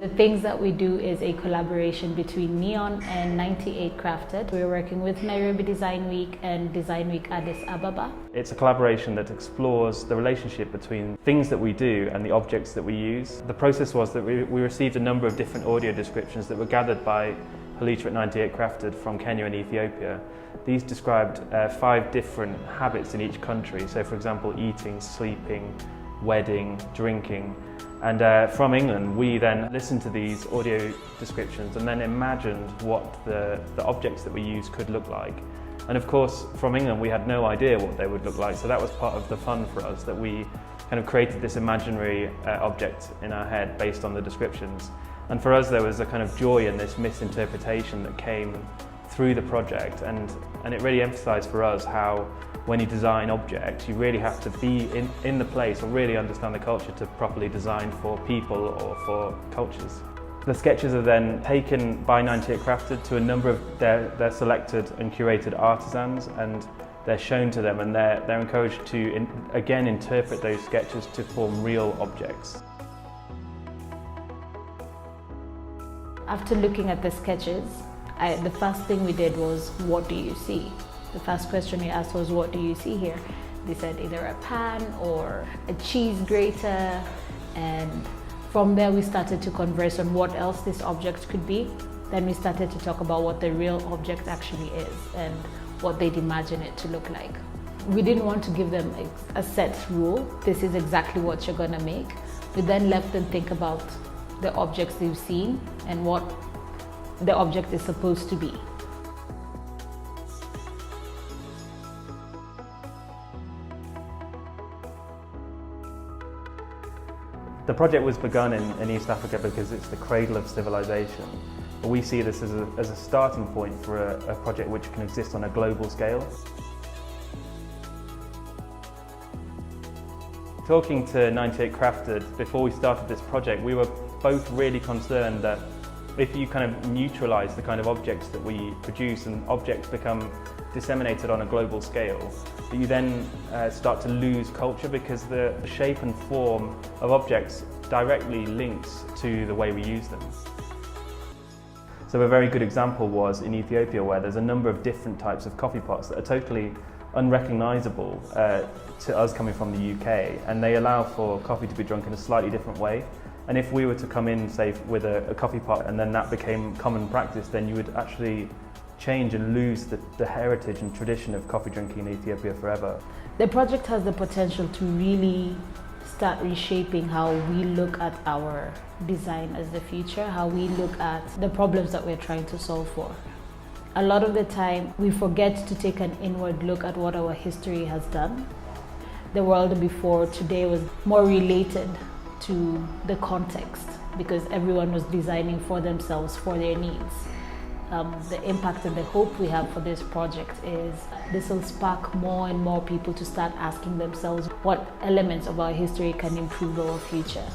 The things that we do is a collaboration between NEON and 98 Crafted. We're working with Nairobi Design Week and Design Week Addis Ababa. It's a collaboration that explores the relationship between things that we do and the objects that we use. The process was that we received a number of different audio descriptions that were gathered by Halita at 98 Crafted from Kenya and Ethiopia. These described 5 different habits in each country. So for example, eating, sleeping, wedding, drinking. And from England, we then listened to these audio descriptions and then imagined what the objects that we use could look like. And of course, from England, we had no idea what they would look like. So that was part of the fun for us, that we kind of created this imaginary object in our head based on the descriptions. And for us, there was a kind of joy in this misinterpretation that came through the project. And it really emphasized for us how when you design objects, you really have to be in the place or really understand the culture to properly design for people or for cultures. The sketches are then taken by 98 Crafted to a number of their selected and curated artisans, and they're shown to them, and they're encouraged to again interpret those sketches to form real objects. After looking at the sketches, the first thing we did was, what do you see? The first question we asked was, what do you see here? They said either a pan or a cheese grater, and from there we started to converse on what else this object could be. Then we started to talk about what the real object actually is and what they'd imagine it to look like. We didn't want to give them a set rule, this is exactly what you're gonna make. We then left them think about the objects they've seen and what the object is supposed to be. The project was begun in East Africa because it's the cradle of civilization. But we see this as a starting point for a project which can exist on a global scale. Talking to 98 Crafted before we started this project, we were both really concerned that if you kind of neutralize the kind of objects that we produce and objects become disseminated on a global scale, that you then start to lose culture, because the shape and form of objects directly links to the way we use them. So a very good example was in Ethiopia, where there's a number of different types of coffee pots that are totally unrecognizable to us coming from the UK, and they allow for coffee to be drunk in a slightly different way. And if we were to come in, say, with a coffee pot and then that became common practice, then you would actually change and lose the heritage and tradition of coffee drinking in Ethiopia forever. The project has the potential to really start reshaping how we look at our design as the future, how we look at the problems that we're trying to solve for. A lot of the time, we forget to take an inward look at what our history has done. The world before today was more related to the context, because everyone was designing for themselves, for their needs. The impact and the hope we have for this project is this will spark more and more people to start asking themselves what elements of our history can improve our future.